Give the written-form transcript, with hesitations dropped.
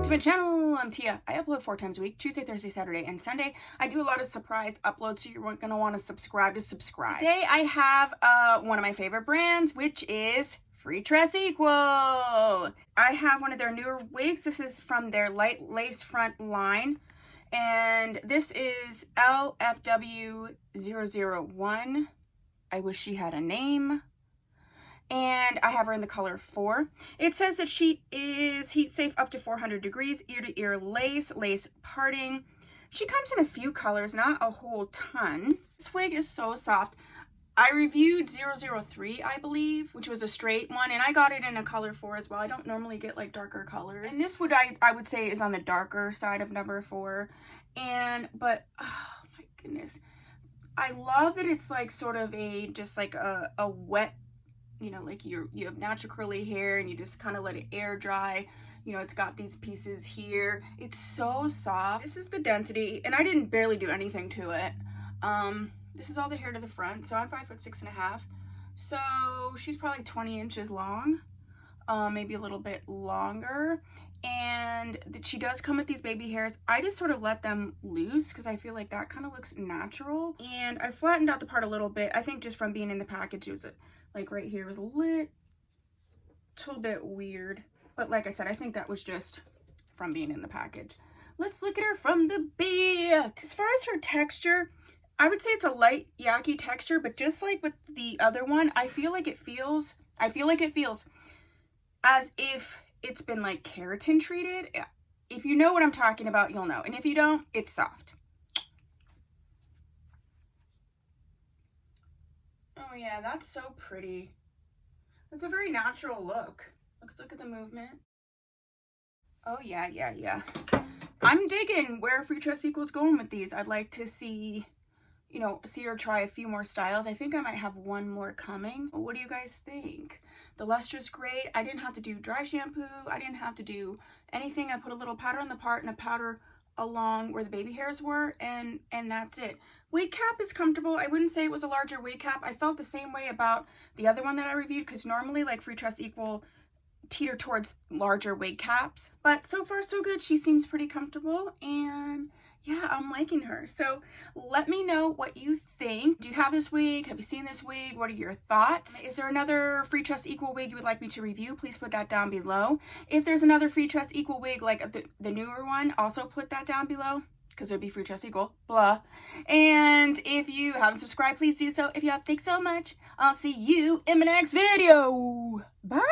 to my channel. I'm Tia. I upload 4 times a week, Tuesday, Thursday, Saturday, and Sunday. I do a lot of surprise uploads, so you're going to want to subscribe to subscribe. Today I have one of my favorite brands, which is Freetress Equal. I have one of their newer wigs. This is from their Lite lace front line, and this is LFW 001. I wish she had a name. And I have her in the color 4. It says that she is heat safe up to 400 degrees, ear to ear lace parting. She comes in a few colors, not a whole ton. This wig is so soft. I reviewed 003, I believe, which was a straight one, and I got it in a color 4 as well. I don't normally get like darker colors. And this would, I would say, is on the darker side of number 4. But oh my goodness. I love that it's like sort of just like a wet, you know, like you have natural curly hair and you just kind of let it air dry. You know, it's got these pieces here. It's so soft. This is the density, and I didn't barely do anything to it. This is all the hair to the front. So I'm 5'6.5". So she's probably 20 inches long, maybe a little bit longer. And she does come with these baby hairs. I just sort of let them loose because I feel like that kind of looks natural. And I flattened out the part a little bit. I think just from being in the package, it was like right here was a little bit weird. But like I said, I think that was just from being in the package. Let's look at her from the back. As far as her texture, I would say it's a light yaki texture, but just like with the other one, I feel like it feels as if it's been like keratin treated. If you know what I'm talking about, you'll know. And if you don't, it's soft. Oh yeah, that's so pretty. That's a very natural look. Let's look at the movement. Oh yeah. I'm digging where Freetress Equal's going with these. I'd like to see her try a few more styles. I think I might have one more coming. What do you guys think? The luster's great. I didn't have to do dry shampoo. I didn't have to do anything. I put a little powder on the part and a powder along where the baby hairs were, and that's it. Wig cap is comfortable. I wouldn't say it was a larger wig cap. I felt the same way about the other one that I reviewed, because normally like Freetress Equal teeter towards larger wig caps, but so far so good. She seems pretty comfortable, and yeah, I'm liking her. So let me know what you think. Do you have this wig? Have you seen this wig? What are your thoughts? Is there another Freetress Equal wig you would like me to review? Please put that down below. If there's another Freetress Equal wig like the newer one, also put that down below, because it would be Freetress Equal, blah. And if you haven't subscribed, please do so. If you have, thanks so much. I'll see you in my next video. Bye!